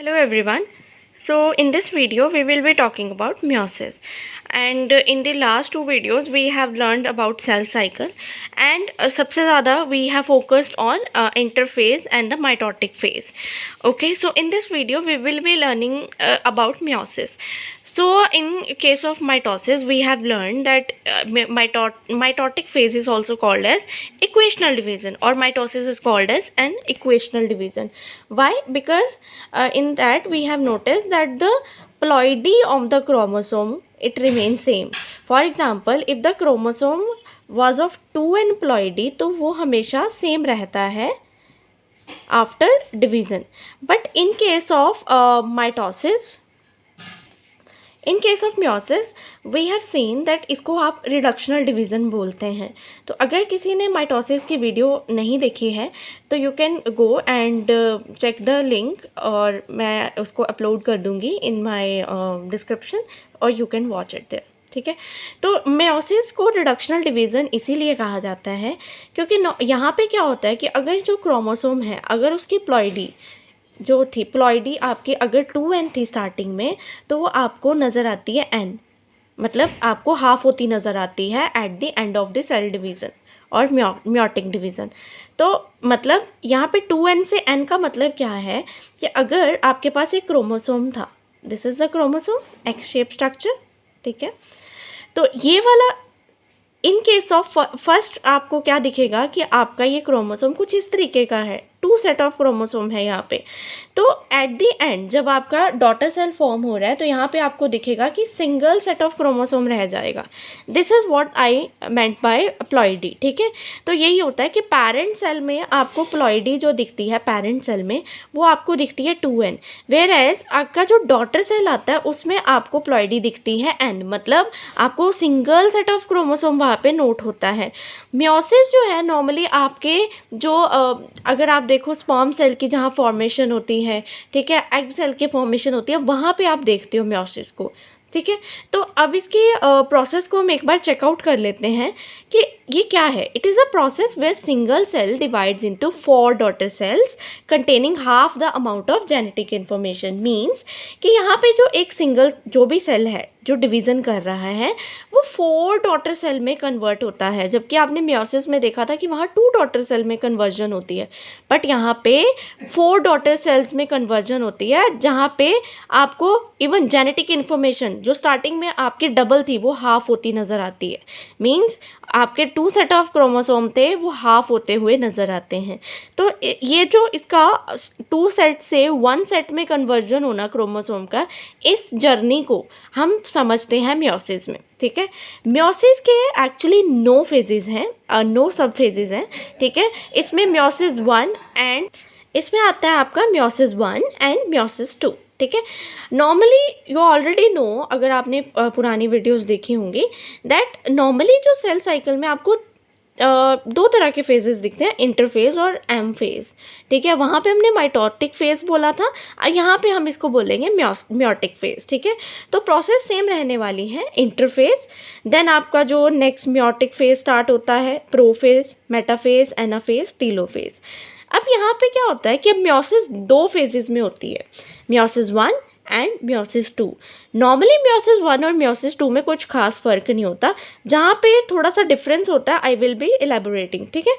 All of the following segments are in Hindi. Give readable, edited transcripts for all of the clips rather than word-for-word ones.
Hello everyone. So in this video we will be talking about meiosis, and in the last two videos we have learned about cell cycle, and सबसे ज़्यादा we have focused on interphase and the mitotic phase. Okay, so in this video we will be learning about meiosis. So in case of mitosis we have learned that mitotic phase is also called as equational division, or mitosis is called as an equational division. Why? Because in that we have noticed that the ploidy of the chromosome, it remains same. For example, if the chromosome was of 2n ploidy, तो वो हमेशा सेम रहता है after division. But in case of mitosis, in case of meiosis we have seen that इसको आप रिडक्शनल डिवीज़न बोलते हैं. तो अगर किसी ने माइटोसिस की वीडियो नहीं देखी है तो you can go and check the link, और मैं उसको अपलोड कर दूंगी इन माय डिस्क्रिप्शन, और you can watch it there. ठीक है. तो meiosis को रिडक्शनल डिवीज़न इसीलिए कहा जाता है क्योंकि यहाँ पे क्या होता है कि अगर जो क्रोमोसोम है, अगर उसकी प्लॉइडी जो थी, प्लॉइडी आपकी अगर 2n थी स्टार्टिंग में, तो वो आपको नज़र आती है n, मतलब आपको हाफ होती नज़र आती है at the end of the cell division और म्योटिक डिवीज़न. तो मतलब यहाँ पे 2n से n का मतलब क्या है कि अगर आपके पास एक क्रोमोसोम था, this is the chromosome x shape structure. ठीक है. तो ये वाला इन केस ऑफ फर्स्ट आपको क्या दिखेगा कि आपका ये क्रोमोसोम कुछ इस तरीके का है, 2 सेट ऑफ क्रोमोसोम है यहाँ पे. तो एट द एंड जब आपका डॉटर सेल फॉर्म हो रहा है तो यहाँ पे आपको दिखेगा कि सिंगल सेट ऑफ क्रोमोसोम रह जाएगा. This is what I meant by ploidy. ठीक है. तो यही होता है कि पेरेंट सेल में आपको प्लॉइडी जो दिखती है पेरेंट सेल में, वो आपको दिखती है 2n, वेयर एज आपका जो डॉटर सेल आता है उसमें आपको प्लॉइडी दिखती है n, मतलब आपको सिंगल सेट ऑफ क्रोमोसोम वहाँ पे नोट होता है. meiosis जो है नॉर्मली आपके जो अगर आप देखो स्पर्म सेल की जहाँ फॉर्मेशन होती है, ठीक है, एग सेल की फॉर्मेशन होती है, वहाँ पे आप देखते हो meiosis को. ठीक है. तो अब इसकी प्रोसेस को हम एक बार चेकआउट कर लेते हैं कि ये क्या है. It is a process where single cell divides into 4 daughter cells containing half the amount of genetic information. Means कि यहाँ पे जो एक सिंगल जो भी सेल है जो डिवीज़न कर रहा है वो 4 डॉटर सेल में कन्वर्ट होता है, जबकि आपने meiosis में देखा था कि वहाँ 2 डॉटर सेल में कन्वर्जन होती है, बट यहाँ पे 4 डॉटर सेल्स में कन्वर्जन होती है, जहाँ पे आपको इवन जेनेटिक इन्फॉर्मेशन जो स्टार्टिंग में आपकी डबल थी वो हाफ होती नज़र आती है. मीन्स आपके 2 सेट ऑफ क्रोमोसोम थे वो हाफ होते हुए नज़र आते हैं. तो ये जो इसका 2 सेट से 1 सेट में कन्वर्जन होना क्रोमोसोम का, इस जर्नी को हम समझते हैं meiosis में. ठीक है. meiosis के एक्चुअली 9 फेजेस हैं, 9 सब फेजेस हैं. ठीक है. इसमें meiosis 1 एंड इसमें आता है आपका meiosis 1 एंड meiosis 2. ठीक है. नॉर्मली यू ऑलरेडी नो, अगर आपने पुरानी वीडियोस देखी होंगी, दैट नॉर्मली जो सेल साइकिल में आपको 2 तरह के फेजेस दिखते हैं, इंटरफेज और एम फेज. ठीक है. वहाँ पे हमने माइटोटिक फेज बोला था, यहाँ पे हम इसको बोलेंगे म्योटिक फेज. ठीक है. तो प्रोसेस सेम रहने वाली है. इंटरफेज, देन आपका जो नेक्स्ट म्योटिक फेज स्टार्ट होता है, प्रोफेज, मेटाफेज, एनाफेज, टीलोफेज. अब यहाँ पे क्या होता है कि अब meiosis 2 फेजेस में होती है, meiosis 1 and meiosis 2. Normally meiosis 1 और meiosis 2 में कुछ खास फ़र्क नहीं होता, जहाँ पे थोड़ा सा डिफरेंस होता है आई विल बी एलेबोरेटिंग. ठीक है.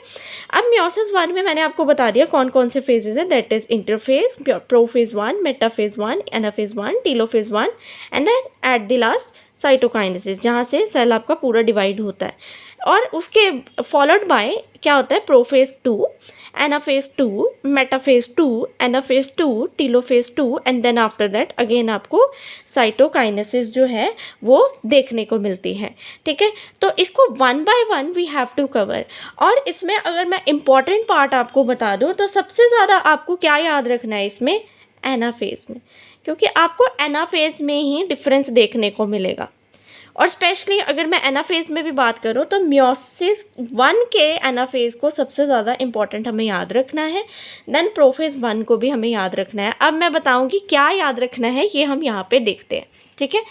अब meiosis 1 में मैंने आपको बता दिया कौन कौन से फेजेस हैं, that is interphase, prophase 1, metaphase 1, anaphase 1, telophase 1, and then at the last cytokinesis, जहाँ से सेल आपका पूरा डिवाइड होता है. और उसके फॉलोड बाय क्या होता है, prophase 2, anaphase 2, metaphase 2, anaphase 2, telophase 2, and then after that again आपको साइटोकाइनेसिस जो है वो देखने को मिलती है. ठीक है. तो इसको 1 by 1 we have to cover. और इसमें अगर मैं इम्पॉर्टेंट पार्ट आपको बता दूँ तो सबसे ज़्यादा आपको क्या याद रखना है इसमें, एनाफेज में, क्योंकि आपको एनाफेज में ही डिफरेंस देखने को मिलेगा. और स्पेशली अगर मैं एनाफेज में भी बात करूँ तो meiosis 1 के एनाफेज को सबसे ज़्यादा इम्पॉर्टेंट हमें याद रखना है, देन प्रोफेज 1 को भी हमें याद रखना है. अब मैं बताऊँगी क्या याद रखना है, ये हम यहाँ पे देखते हैं. ठीक है.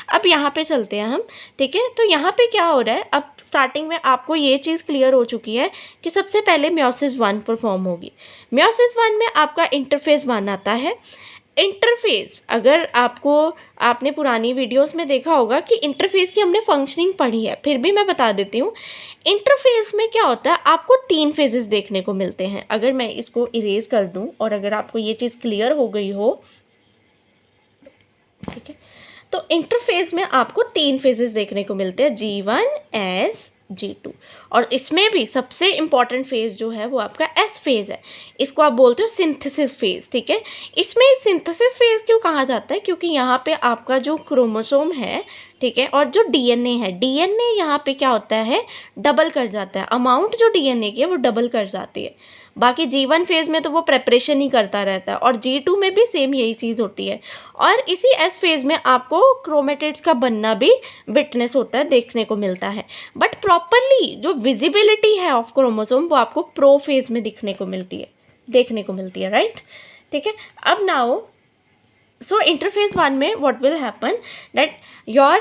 अब यहाँ पे चलते हैं हम. ठीक है. तो यहाँ पे क्या हो रहा है, अब स्टार्टिंग में आपको ये चीज़ क्लियर हो चुकी है कि सबसे पहले meiosis 1 परफॉर्म होगी. meiosis 1 में आपका इंटरफेज 1 आता है, इंटरफेस, अगर आपने पुरानी वीडियोस में देखा होगा कि इंटरफेस की हमने फंक्शनिंग पढ़ी है, फिर भी मैं बता देती हूँ। इंटरफेस में क्या होता है, आपको 3 फेजेस देखने को मिलते हैं। अगर मैं इसको इरेज कर दूं और अगर आपको ये चीज़ क्लियर हो गई हो, ठीक है, तो इंटरफेस में आपको 3 फेजेस देखने को मिलते हैं, G1, S, G2। और इसमें भी सबसे इम्पॉर्टेंट फेज जो है वो आपका S फेज है। इसको आप बोलते हो सिंथेसिस फेज, ठीक है। इसमें सिंथेसिस फेज क्यों कहा जाता है, क्योंकि यहाँ पे आपका जो क्रोमोसोम है, ठीक है, और जो डीएनए है, डीएनए यहाँ पे क्या होता है, डबल कर जाता है। अमाउंट जो डीएनए की है वो डबल कर जाती है। बाकी G1 फेज में तो वो प्रेपरेशन ही करता रहता है, और G2 में भी सेम यही चीज़ होती है। और इसी S फेज में आपको क्रोमेटिड्स का बनना भी विटनेस होता है, देखने को मिलता है। बट प्रॉपरली जो विजिबिलिटी है ऑफ क्रोमोसोम वो आपको प्रो फेज में देखने को मिलती है, राइट, ठीक है। अब नाउ so interphase 1 में what will happen that your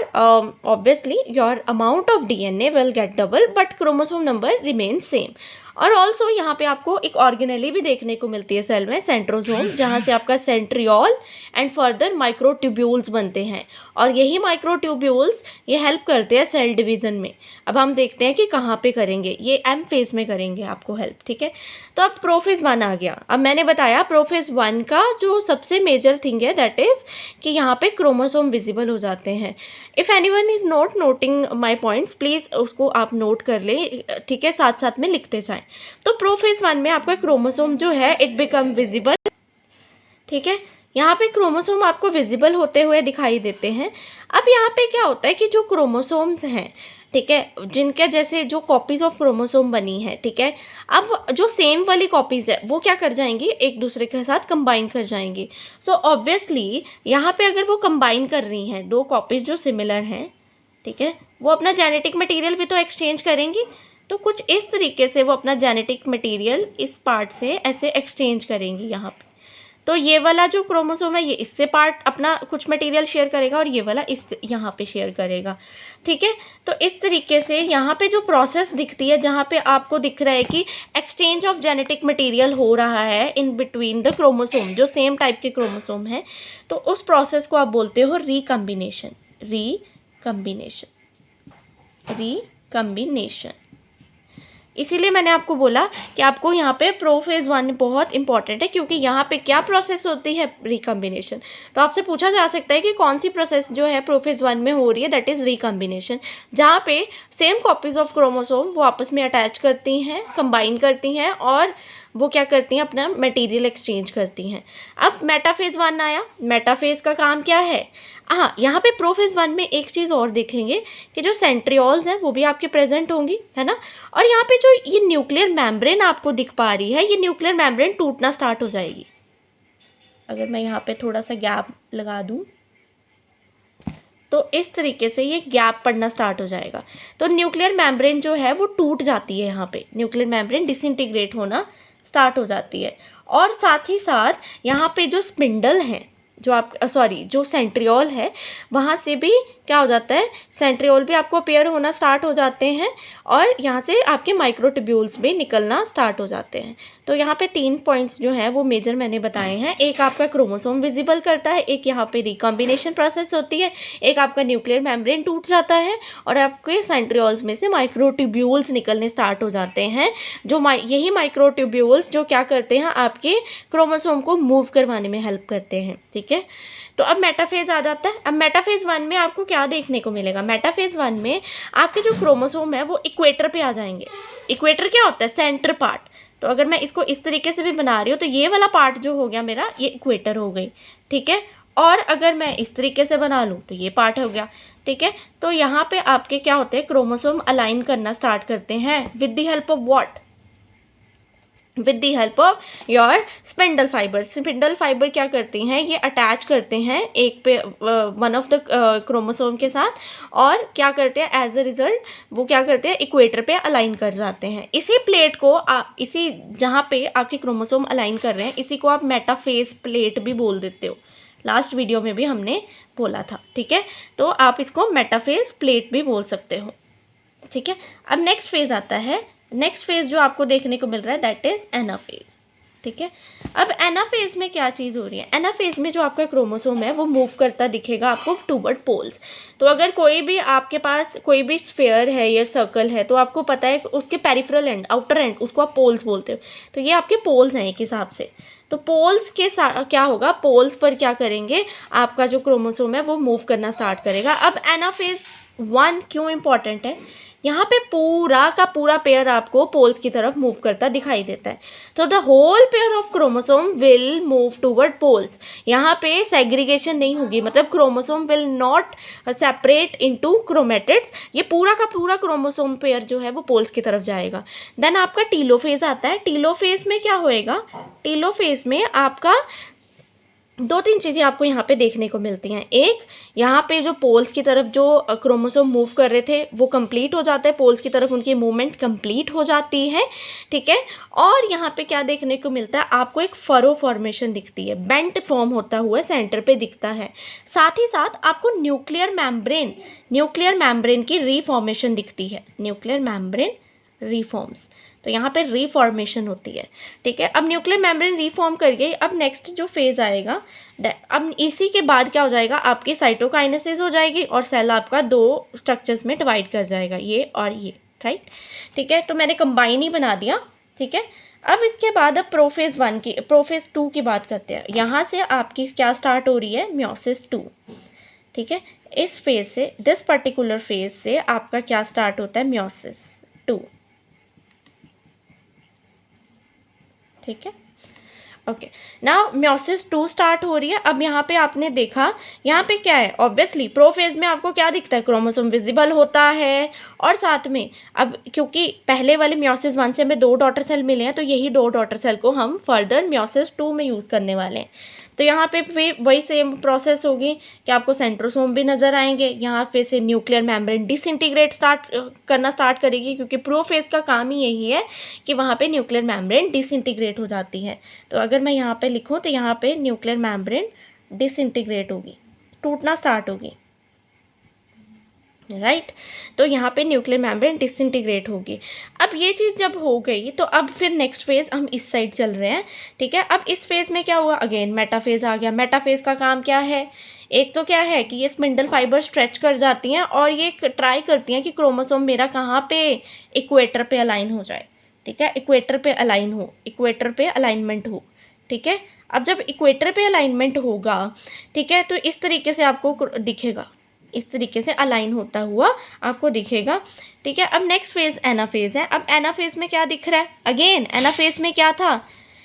obviously your amount of DNA will get double but chromosome number remains same। और ऑल्सो यहाँ पे आपको एक ऑर्गेनेली भी देखने को मिलती है सेल में, सेंट्रोसोम, जहाँ से आपका सेंट्रियोल एंड फर्दर माइक्रोट्यूब्यूल्स बनते हैं। और यही माइक्रोट्यूब्यूल्स ये हेल्प करते हैं सेल डिवीज़न में। अब हम देखते हैं कि कहाँ पे करेंगे, ये M फेज में करेंगे आपको हेल्प, ठीक है। तो अब प्रोफेज 1 आ गया। अब मैंने बताया प्रोफेज 1 का जो सबसे मेजर थिंग है दैट इज़ कि यहाँ पे क्रोमोसोम विजिबल हो जाते हैं। If anyone is not noting my points, please उसको आप नोट कर ले, ठीक है, साथ साथ में लिखते जाएं। तो प्रोफेज 1 में आपका क्रोमोसोम जो है इट बिकम विजिबल, ठीक है। यहाँ पे क्रोमोसोम आपको विजिबल होते हुए दिखाई देते हैं। अब यहाँ पे क्या होता है कि जो क्रोमोसोम्स हैं, ठीक है, जिनके जैसे जो कॉपीज़ ऑफ क्रोमोसोम बनी है, ठीक है, अब जो सेम वाली कॉपीज़ है वो क्या कर जाएंगी, एक दूसरे के साथ कंबाइन कर जाएंगी। सो ऑब्वियसली यहाँ पे अगर वो कंबाइन कर रही हैं दो कॉपीज़ जो सिमिलर हैं, ठीक है, वो अपना जेनेटिक मटेरियल भी तो एक्सचेंज करेंगी। तो कुछ इस तरीके से वो अपना जेनेटिक मटेरियल इस पार्ट से ऐसे एक्सचेंज करेंगी यहाँ पे। तो ये वाला जो क्रोमोसोम है ये इससे पार्ट अपना कुछ मटेरियल शेयर करेगा और ये वाला इस यहाँ पे शेयर करेगा, ठीक है। तो इस तरीके से यहाँ पे जो प्रोसेस दिखती है, जहाँ पे आपको दिख रहा है कि एक्सचेंज ऑफ जेनेटिक मटेरियल हो रहा है इन बिटवीन द क्रोमोसोम, जो सेम टाइप के क्रोमोसोम है, तो उस प्रोसेस को आप बोलते हो रिकम्बिनेशन। इसीलिए मैंने आपको बोला कि आपको यहाँ पे प्रोफेज 1 बहुत इंपॉर्टेंट है, क्योंकि यहाँ पे क्या प्रोसेस होती है, रिकम्बिनेशन। तो आपसे पूछा जा सकता है कि कौन सी प्रोसेस जो है प्रोफेज 1 में हो रही है, दैट इज़ रिकम्बिनेशन, जहाँ पे सेम कॉपीज़ ऑफ क्रोमोसोम वो आपस में अटैच करती हैं, कंबाइन करती हैं और वो क्या करती हैं, अपना मटेरियल एक्सचेंज करती हैं। अब मेटाफेज 1 आया। मेटाफेज का काम क्या है, हाँ, यहाँ पे प्रोफेज 1 में एक चीज़ और देखेंगे कि जो सेंट्रियोल्स हैं वो भी आपके प्रेजेंट होंगी, है ना। और यहाँ पे जो ये न्यूक्लियर मेम्ब्रेन आपको दिख पा रही है, ये न्यूक्लियर मेम्ब्रेन टूटना स्टार्ट हो जाएगी। अगर मैं यहाँ पे थोड़ा सा गैप लगा दूँ तो इस तरीके से ये गैप पड़ना स्टार्ट हो जाएगा। तो न्यूक्लियर मेम्ब्रेन जो है वो टूट जाती है, यहाँ पे न्यूक्लियर मेम्ब्रेन डिसइंटीग्रेट होना स्टार्ट हो जाती है। और साथ ही साथ यहाँ पे जो स्पिंडल है, जो सेंट्रियोल है, वहाँ से भी क्या हो जाता है, सेंट्रियोल भी आपको अपीयर होना स्टार्ट हो जाते हैं और यहाँ से आपके माइक्रोट्यूब्यूल्स भी निकलना स्टार्ट हो जाते हैं। तो यहाँ पे 3 पॉइंट्स जो हैं वो मेजर मैंने बताए हैं। एक आपका क्रोमोसोम विजिबल करता है, एक यहाँ पे रिकॉम्बिनेशन प्रोसेस होती है, एक आपका न्यूक्लियर मेम्ब्रेन टूट जाता है और आपके सेंट्रियोल्स में से माइक्रोट्यूब्यूल्स निकलने स्टार्ट हो जाते हैं। जो यही माइक्रोट्यूब्यूल्स जो क्या करते हैं, आपके क्रोमोसोम को मूव करवाने में हेल्प करते हैं, ठीक है। तो अब मेटाफेज आ जाता है। अब मेटाफेज 1 में आपको क्या देखने को मिलेगा, मेटाफेज 1 में आपके जो क्रोमोसोम है वो इक्वेटर पे आ जाएंगे। इक्वेटर क्या होता है, सेंटर पार्ट। तो अगर मैं इसको इस तरीके से भी बना रही हूँ तो ये वाला पार्ट जो हो गया मेरा, ये इक्वेटर हो गई, ठीक है। और अगर मैं इस तरीके से बना लूँ तो ये पार्ट हो गया, ठीक है। तो यहाँ पे आपके क्या होते हैं, क्रोमोसोम अलाइन करना स्टार्ट करते हैं with the help of what, with the help of your spindle fibre. Spindle fibre क्या करती हैं, ये अटैच करते हैं एक पे वन ऑफ द क्रोमोसोम के साथ और क्या करते हैं, एज अ रिजल्ट वो क्या करते हैं, इक्वेटर पे अलाइन कर जाते हैं। इसी प्लेट को इसी जहाँ पे आपके क्रोमोसोम अलाइन कर रहे हैं, इसी को आप मेटाफेज प्लेट भी बोल देते हो। लास्ट वीडियो में भी हमने बोला था, ठीक है। तो आप इसको मेटाफेज प्लेट भी बोल सकते हो, ठीक है। अब नेक्स्ट फेज आता है। नेक्स्ट फेज जो आपको देखने को मिल रहा है दैट इज एनाफेज। ठीक है। अब एनाफेज में क्या चीज़ हो रही है, एनाफेज में जो आपका क्रोमोसोम है वो मूव करता दिखेगा आपको टूवर्ड पोल्स। तो अगर कोई भी आपके पास कोई भी स्फेयर है या सर्कल है तो आपको पता है उसके पेरिफेरल एंड, आउटर एंड, उसको आप पोल्स बोलते हो। तो ये आपके पोल्स हैं एक हिसाब से। तो पोल्स के साथ क्या होगा, पोल्स पर क्या करेंगे, आपका जो क्रोमोसोम है वो मूव करना स्टार्ट करेगा। अब एनाफेज 1 क्यों इम्पॉर्टेंट है, यहाँ पे पूरा का पूरा पेयर आपको पोल्स की तरफ मूव करता दिखाई देता है। तो the whole pair of chromosome will move toward poles. यहाँ पे सेग्रीगेशन नहीं होगी, मतलब chromosome will not separate into chromatids. ये पूरा का पूरा क्रोमोसोम पेयर जो है वो पोल्स की तरफ जाएगा। देन आपका टीलोफेज आता है। टीलोफेज में क्या होएगा, टीलोफेज में आपका 2-3 चीज़ें आपको यहाँ पे देखने को मिलती हैं। एक, यहाँ पे जो पोल्स की तरफ जो क्रोमोसोम मूव कर रहे थे वो कंप्लीट हो जाता है, पोल्स की तरफ उनकी मूवमेंट कंप्लीट हो जाती है, ठीक है। और यहाँ पे क्या देखने को मिलता है, आपको एक फरो फॉर्मेशन दिखती है, बेंट फॉर्म होता हुआ सेंटर पे दिखता है। साथ ही साथ आपको न्यूक्लियर मैम्ब्रेन की रीफॉर्मेशन दिखती है, न्यूक्लियर मैम्ब्रेन रीफॉर्म्स। तो यहाँ पे रीफॉर्मेशन होती है, ठीक है। अब न्यूक्लियर मेम्ब्रेन रीफॉर्म कर गई, अब नेक्स्ट जो फेज़ आएगा, अब इसी के बाद क्या हो जाएगा, आपकी साइटोकाइनेसिस हो जाएगी और सेल आपका 2 स्ट्रक्चर्स में डिवाइड कर जाएगा, ये और ये, राइट, ठीक है। तो मैंने कंबाइन ही बना दिया, ठीक है। अब इसके बाद अब प्रोफेज़ 2 की बात करते हैं। यहाँ से आपकी क्या स्टार्ट हो रही है, म्योसिस 2, ठीक है। इस फेज़ से, दिस पर्टिकुलर फेज़ से आपका क्या स्टार्ट होता है, म्योसिस 2, ठीक है। ओके, नाउ म्योसिस 2 स्टार्ट हो रही है। अब यहाँ पे आपने देखा, यहाँ पे क्या है, ऑब्वियसली प्रोफेज में आपको क्या दिखता है, क्रोमोसोम विजिबल होता है। और साथ में अब क्योंकि पहले वाले म्योसिस 1 से हमें 2 डॉटर सेल मिले हैं, तो यही 2 डॉटर सेल को हम फर्दर म्योसिस 2 में यूज़ करने वाले हैं। तो यहाँ पे फिर वही सेम प्रोसेस होगी कि आपको सेंट्रोसोम भी नज़र आएंगे। यहाँ पे से न्यूक्लियर मेम्ब्रेन डिसइंटीग्रेट करना स्टार्ट करेगी, क्योंकि प्रोफेज का काम ही यही है कि वहाँ पे न्यूक्लियर मेम्ब्रेन डिसइंटीग्रेट हो जाती है। तो अगर मैं यहाँ पे लिखूँ तो यहाँ पे न्यूक्लियर मेम्ब्रेन डिसइंटीग्रेट होगी, टूटना स्टार्ट होगी, राइट। तो यहाँ पे न्यूक्लियर मेम्ब्रेन डिसइंटीग्रेट होगी। अब ये चीज़ जब हो गई तो अब फिर नेक्स्ट फेज़ हम इस साइड चल रहे हैं, ठीक है। अब इस फेज़ में क्या हुआ, अगेन मेटाफेज़ आ गया। मेटाफेज़ का काम क्या है, एक तो क्या है कि ये स्पिंडल फाइबर स्ट्रेच कर जाती हैं और ये ट्राई करती हैं कि क्रोमोसोम मेरा कहाँ पे, इक्वेटर पे अलाइन हो जाए, ठीक है, इक्वेटर पे अलाइन हो, इक्वेटर पे अलाइनमेंट हो, ठीक है। अब जब इक्वेटर पे अलाइनमेंट होगा, ठीक है, तो इस तरीके से आपको दिखेगा, इस तरीके से अलाइन होता हुआ आपको दिखेगा, ठीक है। अब नेक्स्ट फेज़ एनाफेज़ है। अब एनाफेज़ में क्या दिख रहा है, अगेन एनाफेज़ में क्या था,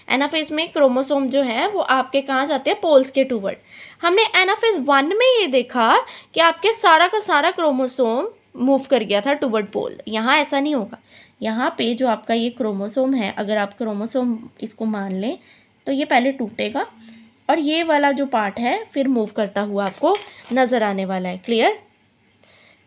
एनाफेज़ में क्रोमोसोम जो है वो आपके कहाँ जाते हैं, पोल्स के टूवर्ड। हमने एनाफेज़ 1 में ये देखा कि आपके सारा का सारा क्रोमोसोम मूव कर गया था टूवर्ड पोल। यहाँ ऐसा नहीं होगा, यहाँ पे जो आपका ये क्रोमोसोम है, अगर आप क्रोमोसोम इसको मान लें तो ये पहले टूटेगा और ये वाला जो पार्ट है फिर मूव करता हुआ आपको नज़र आने वाला है, क्लियर,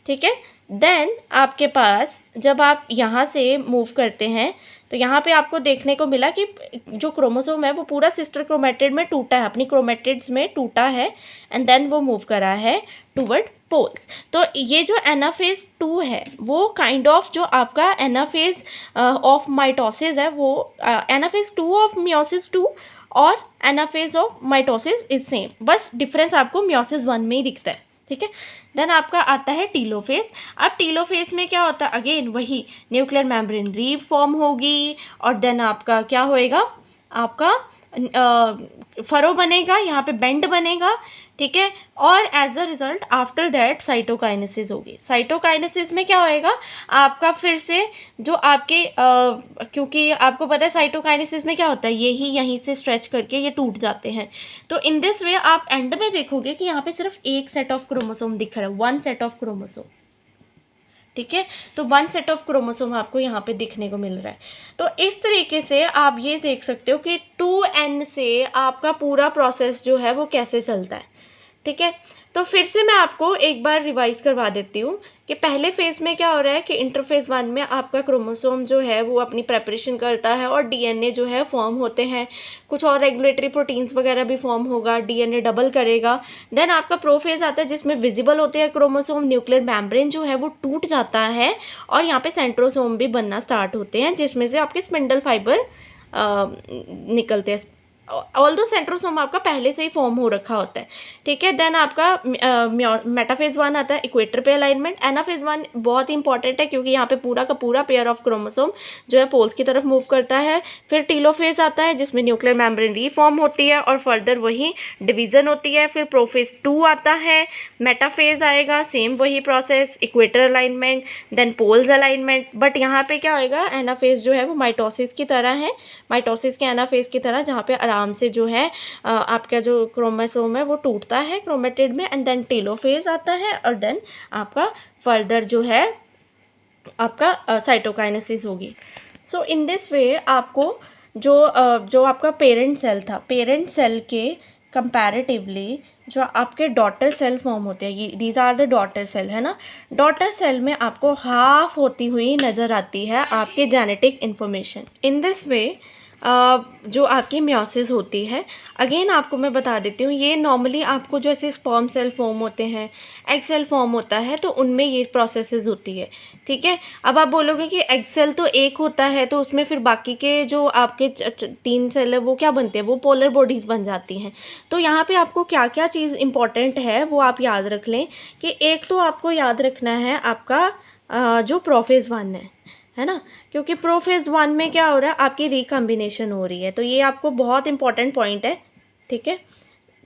ठीक है। देन आपके पास जब आप यहाँ से मूव करते हैं तो यहाँ पे आपको देखने को मिला कि जो क्रोमोसोम है वो पूरा सिस्टर क्रोमेटिड में टूटा है, अपनी क्रोमेटिड्स में टूटा है, एंड देन वो मूव करा है टूवर्ड पोल्स। तो ये जो एनाफेज़ 2 है वो काइंड ऑफ जो आपका एनाफेज़ ऑफ माइटोसिस है, वो एनाफेज़ 2 ऑफ म्योसिस 2 और anaphase of mitosis is same, बस डिफरेंस आपको म्योसिस 1 में ही दिखता है, ठीक है। देन आपका आता है टीलोफेज़। अब टीलोफेज़ में क्या होता है, अगेन वही न्यूक्लियर मेम्ब्रेन रीफॉर्म होगी और देन आपका क्या होएगा, आपका फरो बनेगा, यहाँ पे बेंड बनेगा, ठीक है। और as a result after that cytokinesis होगी। साइटोकाइनेसिस में क्या होएगा, आपका फिर से जो आपके क्योंकि आपको पता है साइटोकाइनेसिस में क्या होता है, यही यहीं से स्ट्रेच करके ये टूट जाते हैं। तो इन दिस वे आप एंड में देखोगे कि यहाँ पे सिर्फ एक सेट ऑफ क्रोमोसोम दिख रहा है, 1 सेट ऑफ क्रोमोसोम, ठीक है। तो 1 सेट ऑफ क्रोमोसोम आपको यहाँ पे दिखने को मिल रहा है। तो इस तरीके से आप ये देख सकते हो कि 2n से आपका पूरा प्रोसेस जो है वो कैसे चलता है, ठीक है। तो फिर से मैं आपको एक बार रिवाइज करवा देती हूँ कि पहले फेज़ में क्या हो रहा है कि इंटरफेज़ 1 में आपका क्रोमोसोम जो है वो अपनी प्रेपरेशन करता है और डीएनए जो है फॉर्म होते हैं, कुछ और रेगुलेटरी प्रोटीन्स वगैरह भी फॉर्म होगा, डीएनए डबल करेगा। देन आपका प्रोफेज़ आता है जिसमें विजिबल होते हैं क्रोमोसोम, न्यूक्लियर मेम्ब्रेन जो है वो टूट जाता है और यहाँ पे सेंट्रोसोम भी बनना स्टार्ट होते हैं, जिसमें से आपके स्पिंडल फाइबर निकलते हैं। ऑल दो सेंट्रोसोम आपका पहले से ही फॉर्म हो रखा होता है, ठीक है। देन आपका मेटाफेज 1 आता है, इक्वेटर पे अलाइनमेंट। एनाफेज 1 बहुत ही इंपॉर्टेंट है क्योंकि यहाँ पे पूरा का पूरा पेयर ऑफ क्रोमोसोम जो है पोल्स की तरफ मूव करता है। फिर टीलोफेज आता है जिसमें न्यूक्लियर मेम्ब्रेन रीफॉर्म होती है और फर्दर वही डिवीजन होती है। फिर प्रोफेज 2 आता है, मेटाफेज आएगा, सेम वही process, equator alignment, then poles alignment. But यहाँ पे क्या होएगा, एनाफेज जो है वो माइटोसिस की तरह है, माइटोसिस के एनाफेज की तरह, जहाँ पे आराम से जो है आपका जो क्रोमोसोम है वो टूटता है क्रोमेटिड में, एंड देन टेलोफेज आता है और देन आपका फर्दर जो है आपका साइटोकाइनेसिस होगी। सो इन दिस वे आपको जो आपका पेरेंट सेल था, पेरेंट सेल के कंपैरेटिवली जो आपके डॉटर सेल फॉर्म होते हैं, ये these are the daughter cell, है ना। डॉटर सेल में आपको हाफ होती हुई नज़र आती है आपके जेनेटिक इन्फॉर्मेशन। इन दिस वे जो आपकी मियोसिस होती है, अगेन आपको मैं बता देती हूँ, ये नॉर्मली आपको जैसे स्पर्म सेल फॉर्म होते हैं, एग सेल फॉर्म होता है, तो उनमें ये प्रोसेसेस होती है, ठीक है। अब आप बोलोगे कि एग सेल तो एक होता है तो उसमें फिर बाकी के जो आपके 3 सेल है वो क्या बनते हैं, वो पोलर बॉडीज़ बन जाती हैं। तो यहाँ पे आपको क्या क्या चीज़ इंपॉर्टेंट है वो आप याद रख लें कि एक तो आपको याद रखना है आपका जो प्रोफेज 1 है ना, क्योंकि प्रोफेज 1 में क्या हो रहा है, आपकी रिकम्बिनेशन हो रही है, तो ये आपको बहुत इंपॉर्टेंट पॉइंट है, ठीक है।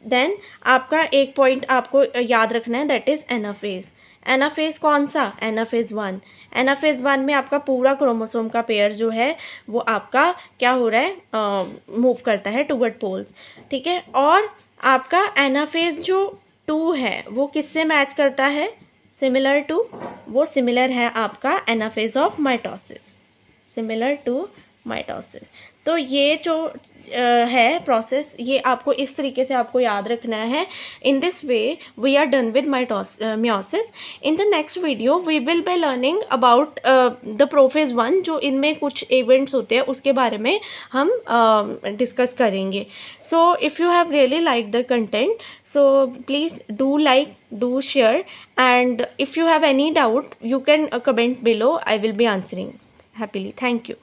देन आपका एक पॉइंट आपको याद रखना है, दैट इज़ एनाफेज। एनाफेज कौन सा, एनाफेज 1। एनाफेज 1 में आपका पूरा क्रोमोसोम का पेयर जो है वो आपका क्या हो रहा है, मूव करता है टुवर्ड पोल्स, ठीक है। और आपका एनाफेज जो 2 है वो किससे मैच करता है, सिमिलर टू, वो सिमिलर है आपका anaphase of mitosis, similar to mitosis. तो ये जो है प्रोसेस, ये आपको इस तरीके से आपको याद रखना है। In this way we are done with meiosis. In the next video we will be learning about the prophase 1, जो इनमें कुछ इवेंट्स होते हैं उसके बारे में हम डिस्कस करेंगे। So if you have really like the content, so please do like, do share, and if you have any doubt you can comment below. I will be answering happily. Thank you.